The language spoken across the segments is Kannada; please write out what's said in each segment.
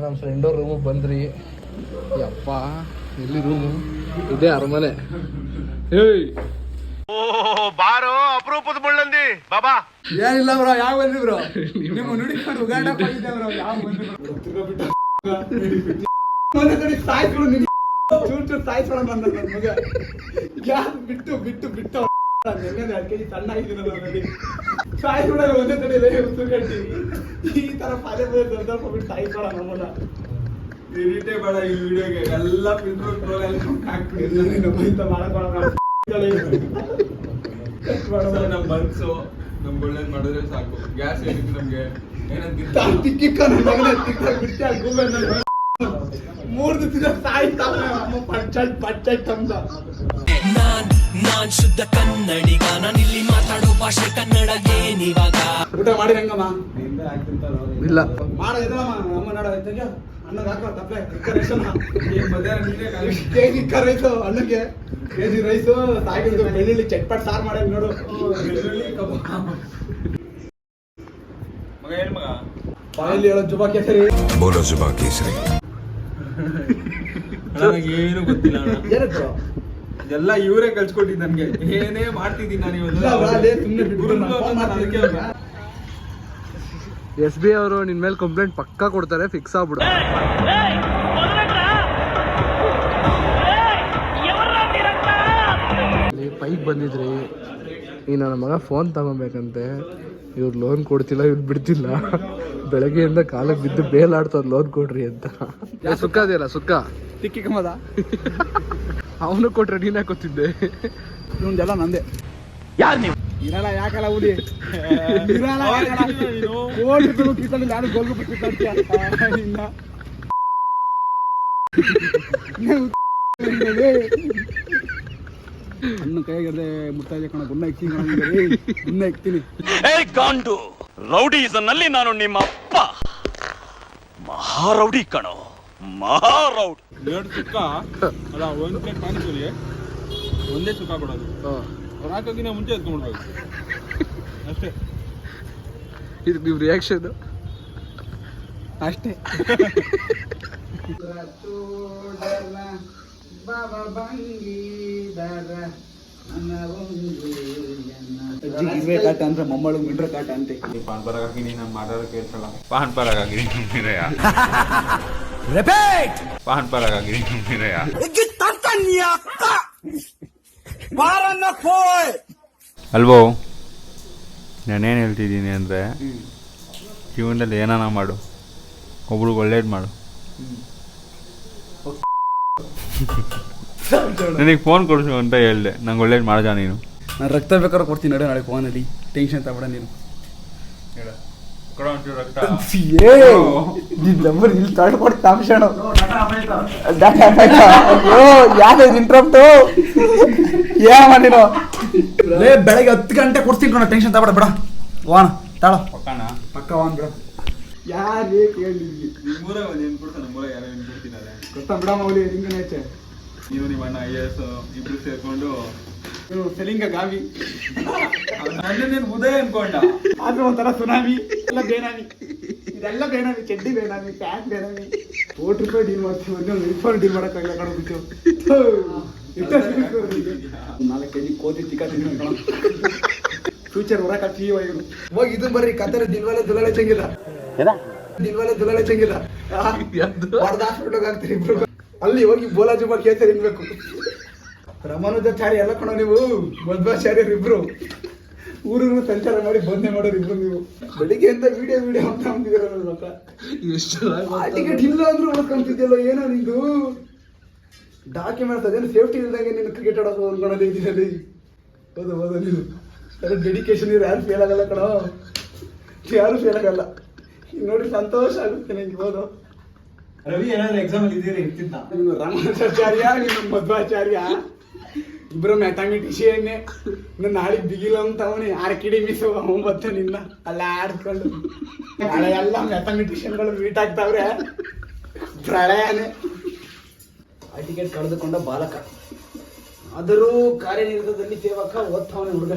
ನಮ್ಮ ಫ್ರೆಂಡವ್ರ ರೂಮಿಗೆ ಬಂದ್ರಿ. ಯಪ್ಪ ಎಲ್ಲಿ ರೂಮು? ಇದೇ ಅರಮನೆ. ಏಯ್ ಬಾರೋ ಅಪರೂಪದ ಮುಳ್ಳಂದಿ ಬಾಬಾ. ಏನಿಲ್ಲ ಬ್ರೋ, ಯಾವ ಬಂದ್ರಿ ಬ್ರೋ? ನಿಮ್ಮ ನುಡಿಕೊಂಡು ಉಗಾಂಡಕ್ಕೆ ಹೋಗಿದ್ದೆ ಬ್ರೋ. ಯಾವ ಬಂದ್ರಿ ಚೂರು ಸಾಯಿಸೋಣ ನನ್ನ ಮಗ. ಗ್ಯಾಸ್ ಬಿಟ್ಟು ಬಿಟ್ಟು ಬಿಟ್ಟು ಸಣ್ಣ ಆಗಿದ್ದೀನಲ್ಲ ಸಾಯಿಸೋಣ ಒಂದೇ ತಡೆಯಲ್ಲ ಉತ್ತುಗಟ್ಟಿ ಈ ತರ ಪಾಲೆ ಬಂದು ಸ್ವಲ್ಪ ಬಿಟ್ಟು ಸಾಯಿಸೋಣ ನಮ್ಮನ್ನ. ಎಡಿಟೇ ಬೇಡ ಈ ವಿಡಿಯೋಗೆ, ಎಲ್ಲ ನಮ್ ಮನ್ಸು ನಮ್ಗೆ ಒಳ್ಳೇದ್ ಮಾಡಿದ್ರೆ ಸಾಕು. ಗ್ಯಾಸ್ ಏನಿತ್ತು ನಮ್ಗೆ ಏನಂತ 3 ದಿನ ಸಾಯ್ತಾವ ಪಚ್ಚ ತಂದ. ನಾನ್ ಶುದ್ಧ ಕನ್ನಡಿಗ, ನಾನಿಲ್ಲಿ ಮಾತಾಡೋ ಭಾಷೆ ಕನ್ನಡ. ಏನಿವಾಗ ಊಟ ಮಾಡಿ ರಂಗಮ್ಮ? ಇಲ್ಲ ಮಾಡೋದಿಲ್ಲ ಅಮ್ಮ. ನೋಡ ಅಣ್ಣಗೆ ಹಾಕೋ ತಪ್ಪಲೆ ಕೆಜಿ ರೈಸು, ಅಣ್ಣಗೆ ಕೆಜಿ ರೈಸು ಸಾಗಿದ್ದು ಬೆಳ್ಳುಳ್ಳಿ ಚಟ್ಪಟ್ ಸಾರು ಮಾಡಿ ನೋಡು. ಮಗ ಏನ್ ಮಗ ಬಾಯಲ್ಲಿ ಹೇಳೋ ಜುಬಾ ಕೇಸರಿ. ಬೋಲೋ ಜುಬಾ ಕೇಸರಿ. ಏನು ಗೊತ್ತಿಲ್ಲ ಏನಕ್ಕೆ ಎಲ್ಲ ಇವರೇ ಕಳ್ಸ್ಕೊಟ್ಟಿದ್ದು ನನ್ಗೆ. ಏನೇ ಮಾಡ್ತಿದ್ದೀನಿ ನಾನು SB ಅವರು ನಿನ್ ಮೇಲೆ ಕಂಪ್ಲೇಂಟ್ ಪಕ್ಕಾ ಕೊಡ್ತಾರೆ, ಫಿಕ್ಸ್ ಆಗ್ಬಿಡು. ಪೈಪ್ ಬಂದಿದ್ರಿ, ಈ ನನ್ನ ಮಗ ಫೋನ್ ತಗೊಬೇಕಂತೆ. ಇವ್ರು ಲೋನ್ ಕೊಡ್ತಿಲ್ಲ, ಇವ್ರು ಬಿಡ್ತಿಲ್ಲ. ಬೆಳಗ್ಗೆಯಿಂದ ಕಾಲಕ್ಕೆ ಬಿದ್ದು ಬೇಲಾಡ್ತದ ಲೋನ್ ಕೊಡ್ರಿ ಅಂತ. ಸುಕ್ಕ ಅದೆಯಲ್ಲ ಸುಕ್ಕ ತಿಕ್ಕಿ ಕಮ್ಮದ ಅವನು ಕೊಟ್ರೆ ನೀನೇ ಕೊತ್ತಿದ್ದೆ. ಇವಂದೆಲ್ಲ ನಂದೆ. ಯಾರು ನೀವು ಇರಲ್ಲ? ಯಾಕಲ್ಲ ಹುಲಿ ಯಾರು ಗೋಲ್ಗುಪ್ಪ ಕಿತ್ತಾಡ್ತೀಯ ಇನ್ನ ಅನ್ನ ಕೈಗೆ ಮುಟ್ಟ ಕಣ ಗುನ್ನ ಇಕ್ತೀನಿ. ಗಾಂಡು ರೌಡಿಸನ್ನಲ್ಲಿ ನಾನು ನಿಮ್ಮ ಅಪ್ಪ ಮಹಾರೌಡಿ ಕಣೋ, ಮಹಾರೌಡಿ. 2 ಸುಕ್ಕ ಅಲ್ಲ, 1 ಪ್ಲೇಟ್ ಪಾನಿಪುರಿ ಒಂದೇ ಸುಕ್ಕ ಕೊಡೋದು. ಹಾಕೋಕಿನ ಮುಂಚೆ ಎತ್ಕೊಂಡ್ಬಿಡ್ಬೇಕು ಅಷ್ಟೇ. ಇದು ನೀವು ರಿಯಾಕ್ಷನ್ ಅಷ್ಟೇ. ಇವೆ ಕಾಟ ಅಂದ್ರೆ ಮೊಮ್ಮಳು ಮಿಂಡ್ರ ಕಾಟ ಅಂತೆ. ಪಾನ್ ಪರಾಗ ಹಾಕಿನಿ ನಾನು ಮಾತಾಡೋ ಕೇಳ್ಸಲ್ಲ. ಪಾನ್ ಪರಾಗ ಹಾಕಿನಿ ತುಂಬಿರಯ್ಯ. ಪಾನ್ ಪರಾಗ ಹಾಕಿನಿ ತುಂಬಿರಯ್ಯ. ಅಲ್ವೋ, ನಾನೇನು ಹೇಳ್ತಿದ್ದೀನಿ ಅಂದರೆ, ಜೀವನದಲ್ಲಿ ಏನಾನ ಮಾಡು, ಒಬ್ರಿಗೆ ಒಳ್ಳೇದು ಮಾಡು. ನನಗೆ ಫೋನ್ ಕೊಡಿಸು ಅಂತ ಹೇಳಿದೆ, ನಂಗೆ ಒಳ್ಳೇದು ಮಾಡ್ದ ನೀನು. ನಾನು ರಕ್ತ ಬೇಕಾದ್ರೆ ಕೊಡ್ತೀನಿ ನೋಡಿ ನಾಳೆ ಫೋನಲ್ಲಿ. ಟೆನ್ಷನ್ ತಗೊಬೇಡ ನೀನು. ನಂಬರ್ ಇಲ್ಲಿ ತಡ್ಕೊಟ್ಟು ತಾಂಶಣ ಯಾವ್ದು ಇಂಟ್ರಪ್ಟು ಏನ ನೀನು? ಬೆಳಗ್ಗೆ 10 ಗಂಟೆ ಕೊಡ್ತೀನಿ ಕಣ, ಟೆನ್ಷನ್ ತಗೊಬೇಡ ಬಿಡ. ವಾಣ ತಾಳ ಪಕ್ಕನ ಪಕ್ಕ ವಾನ್ ಬಿಡ. ಯಾರೇ ಕೇಳಿ ಗೊತ್ತಾ ಬಿಡ ಮೌಲಿ ನಿಂಗೆ ನೇಚೆ. ನೀವು ನಿಮ್ಮ ಅಣ್ಣ IAS ಇಬ್ರು ಸೇರ್ಕೊಂಡು ಸೆಲಿಂಗ ಗಾವಿ ನನ್ನೇನು ಉದಯ ಅನ್ಕೊಂಡ. ಆದ್ರೂ ಒಂಥರ ಸುನಾಮಿ ಎಲ್ಲ ಬೇನಾಮಿ. ಇದೆಲ್ಲ ಬೇನಾಮಿ, ಚಡ್ಡಿ ಬೇನಾಮಿ, ಪ್ಯಾಂಟ್ ಬೇನಾಮಿ. ₹1 ಡೀಲ್ ಮಾಡ್ತೀವಿ, $1 ಡೀಲ್ ಮಾಡೋಕ್ಕಾಗಲ್ಲ ಕಣ. ಬಿಟ್ಟು 4 kg ಕೋತಿ ಚಿಕ್ಕ ತಿನ್ನ ಫ್ಯೂಚರ್ ಹೊರಕ್ ಹಾಕ್ತೀವಿ ಇವರು. ಹೋಗಿ ಇದು ಬರ್ರಿ ಕತ್ತರ ದಿಲ್ವಾಲೆ ದುಲಾಳೆ ಚಂಗಿಲ್ಲ, ದಿಲ್ವಾಲೆ ದುಲಾಳೆ ಚಂಗಿಲ್ಲ ಹೊಡೆದ ಹಾಸ್ಪಿಟ್ಲಿಗೆ ಹಾಕ್ತೀರಿ ಇಬ್ರು. ಅಲ್ಲಿ ಹೋಗಿ ಬೋಲಾಜು ಮಾಡಿ ಕೇಳ್ತಾರೆ ಇನ್ಬೇಕು. ರಮಾನುಜಾಚಾರ್ಯ ಎಲ್ಲ ಕಣೋ ನೀವು, ಮಧ್ವಾಚಾರ್ಯರು ಇಬ್ರು. ಊರೂರು ಸಂಚಾರ ಮಾಡಿ ಬಂದೆ ಮಾಡೋರು ಇಬ್ರು ನೀವು. ಬೆಳಿಗ್ಗೆಯಿಂದ ವಿಡಿಯೋ ಅಂತ ಅಂತಿದ್ದೀರಲ್ಲ. ಟಿಕೆಟ್ ಇಲ್ಲ ಅಂದ್ರೂ ಉಳ್ಕೊಂತಿದ್ಯಲ್ಲ, ಏನೋ ನಿಂದು ಡಾಕ್ಯುಮೆಂಟ್ಸ್ ಅದೇನು ಸೇಫ್ಟಿ ಇಲ್ದಂಗೆ ನೀನು ಕ್ರಿಕೆಟ್ ಆಡೋದು ಅನ್ಕೊಳ್ಳೋದು ಇದರಲ್ಲಿ. ಹೌದು ನೀನು ಅದೇ ಡೆಡಿಕೇಶನ್ ಇರೋ ಯಾರು ಫೇಲ್ ಆಗಲ್ಲ ಕಣೋ, ಯಾರು ಫೇಲ್ ಆಗಲ್ಲ. ನೋಡಿ ಸಂತೋಷ ಆಗುತ್ತೆ ನಿಂಗೆ. ಹೋದು ರವಿ ಏನಾದ್ರು ಎಕ್ಸಾಮ್ ಅಲ್ಲಿ ಇದ್ದೀರಿ ಇರ್ತಿದ್ದ. ನೀನು ರಾಮಾಚಾರ್ಯ, ನೀನು ಮಧ್ವಾಚಾರ್ಯ, ಇಬ್ರು ಮ್ಯಾಥಮೆಟಿಷಿಯನ್ನೇ. ಇನ್ನು ನಾಳೆಗೆ ಬಿಗಿಲ್ಲ ಅಂತ ಅವನಿ 6 ಕಿಡಿ ಮಿಸ್ 9 ನಿನ್ನ ಅಲ್ಲ ಆಡ್ಕೊಂಡು. ನಾಳೆ ಎಲ್ಲ ಮ್ಯಾಥಮೆಟಿಷಿಯನ್ಗಳು ಮೀಟ್ ಆಗ್ತಾವ್ರೆ. ಪ್ರಳಯನೇ. ಆ ಟಿಕೆಟ್ ಕಳೆದುಕೊಂಡ ಬಾಲಕ, ಆದರೂ ಕಾರ್ಯನಿರತದಲ್ಲಿ ಸೇವಕ ಓದ್ತಾವನೆ ಹುಡುಗ.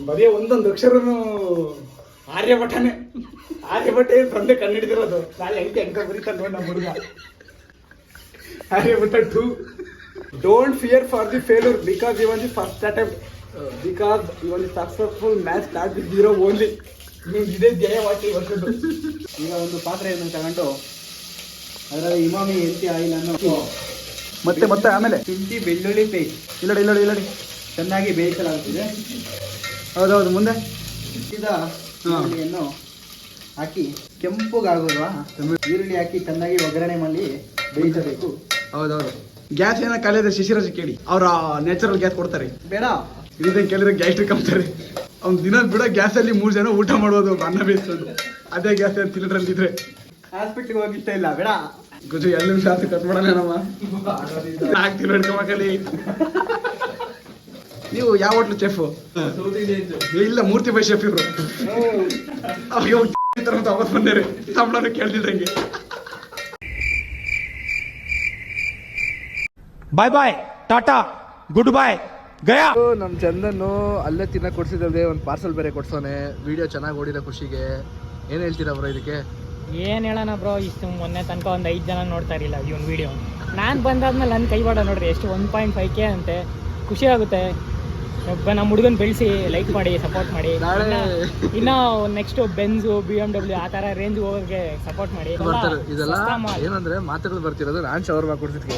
ಬರೀ ಒಂದೊಂದು ಅಕ್ಷರನು ಆರ್ಯಭಟ ತಂದೆ ಕಂಡಿಡಿದಿರೋದು ನಾಳೆ ಹೆಂಗೆ ಬರೀತಾನೆ ನೋಡಿ ನಮ್ಮ ಹುಡುಗ. Aryabhata 2 don't fear for the failure because even the first attempt because even the successful match start with 0 only. ನೀವು ಇದೇ ಧ್ಯೇಯವಾಕ್ಯ ವರ್ಷದ್ದು. ಈಗ ಒಂದು ಪಾತ್ರೆಯನ್ನು ತಗೊಂಡು ಅದರಲ್ಲಿ ಇಮಾಮಿ ಎಲ್ತಿ ಆಯಿಲ್ ಅನ್ನು ಮತ್ತೆ ಆಮೇಲೆ ಶುಂಠಿ ಬೆಳ್ಳುಳ್ಳಿ ಪೇಸ್ಟ್ ಇಲ್ಲಡಿ ಚೆನ್ನಾಗಿ ಬೇಯಿಸಲಾಗುತ್ತಿದೆ. ಹೌದೌದು, ಮುಂದೆ ಈರುಳ್ಳಿಯನ್ನು ಹಾಕಿ ಕೆಂಪುಗಾಗುವ ಈರುಳ್ಳಿ ಹಾಕಿ ಚೆನ್ನಾಗಿ ಒಗ್ಗರಣೆ ಮಾಡಿ ಬೇಯಿಸಬೇಕು. ಹೌದೌದು. ಗ್ಯಾಸ್ ಏನೋ ಖಾಲಿ ಇದೆ ಶಿಶಿರಾಜ್ ಕೇಳಿ, ಅವ್ರ ನ್ಯಾಚುರಲ್ ಗ್ಯಾಸ್ ಕೊಡ್ತಾರೆ. ಬೇಡ ಇದನ್ನ ಕೇಳಿದ್ರೆ ಗ್ಯಾಸ್ಟ್ರಿಕ್ ಅಂತಾರೆ. ಅವ್ನು ದಿನ ಬಿಡೋ ಗ್ಯಾಸಲ್ಲಿ 3 ಜನ ಊಟ ಮಾಡೋದು, ಅನ್ನ ಬೇಯಿಸೋದು. ಅದೇ ಗ್ಯಾಸ್ ಸಿಲಿಂಡರ್ ಇದ್ರೆ ಹಾಸ್ಪಿಟ್ಲಿಗೆ ಹೋಗಿ ಇಷ್ಟ ಇಲ್ಲ. ಬೇಡ ಗುಜು ಎಲ್ಲ ಶಾಸ್ತಿ ಕಟ್ ಮಾಡೋಣ ನಮ್ಮ ಆಗ್ತಿಲ್ಲ ಹಿಡ್ಕೊಂಬಕಲಿ. ನೀವು ಯಾವ ಹೋಟ್ಲು ಚೆಫ್? ಇಲ್ಲ, ಮೂರ್ತಿ ಬೈ ಶೆಫ್ ಇವರು. ಅವಾಗ ಅವತ್ತು ಬಂದೇರಿ ಸಂಬಳನು ಕೇಳ್ತಿದ್ದಂಗೆ. ಬಾಯ್ ಬಾಯ್ ಟಾಟಾ ಗುಡ್ ಬಾಯ್ ಗಯಾ. ನಮ್ಮ ಚಂದನ್ನು ಅಲ್ಲೇ ತಿನ್ನಕ್ಕೆ ಕೊಡ್ಸಿದ್ರೆ ಒಂದು ಪಾರ್ಸಲ್ ಬೇರೆ ಕೊಡ್ಸೋನೆ. ವಿಡಿಯೋ ಚೆನ್ನಾಗಿ ಓಡಿರೋ ಖುಷಿಗೆ ಏನು ಹೇಳ್ತೀರಾ ಬ್ರೋ ಇದಕ್ಕೆ? ಏನು ಹೇಳೋಣ ಬ್ರೋ, ಇಷ್ಟು ಮೊನ್ನೆ ತನಕ ಒಂದು 5 ಜನ ನೋಡ್ತಾ ಇರಲಿಲ್ಲ ಇವನ್ ವಿಡಿಯೋ. ನಾನು ಬಂದಾದ್ಮೇಲೆ ನನ್ನ ಕೈವಾಡ ನೋಡ್ರಿ ಎಷ್ಟು 1.5K ಅಂತೆ. ಖುಷಿ ಆಗುತ್ತೆ. ಒಬ್ಬ ನಮ್ಮ ಹುಡುಗನ ಬೆಳೆಸಿ ಲೈಕ್ ಮಾಡಿ ಸಪೋರ್ಟ್ ಮಾಡಿ. ಇನ್ನು ನೆಕ್ಸ್ಟ್ ಬೆನ್ಸು BMW ಆ ಥರ ರೇಂಜ್ ಹೋಗೋರಿಗೆ ಸಪೋರ್ಟ್ ಮಾಡಿ. ಇದೆಲ್ಲ ಏನಂದ್ರೆ ಮಾತುಗಳು ಬರ್ತಿರೋದು. ನಾನು ಶವರ್ಮಾ ಕೊಡ್ಸಿದ್ಕೆ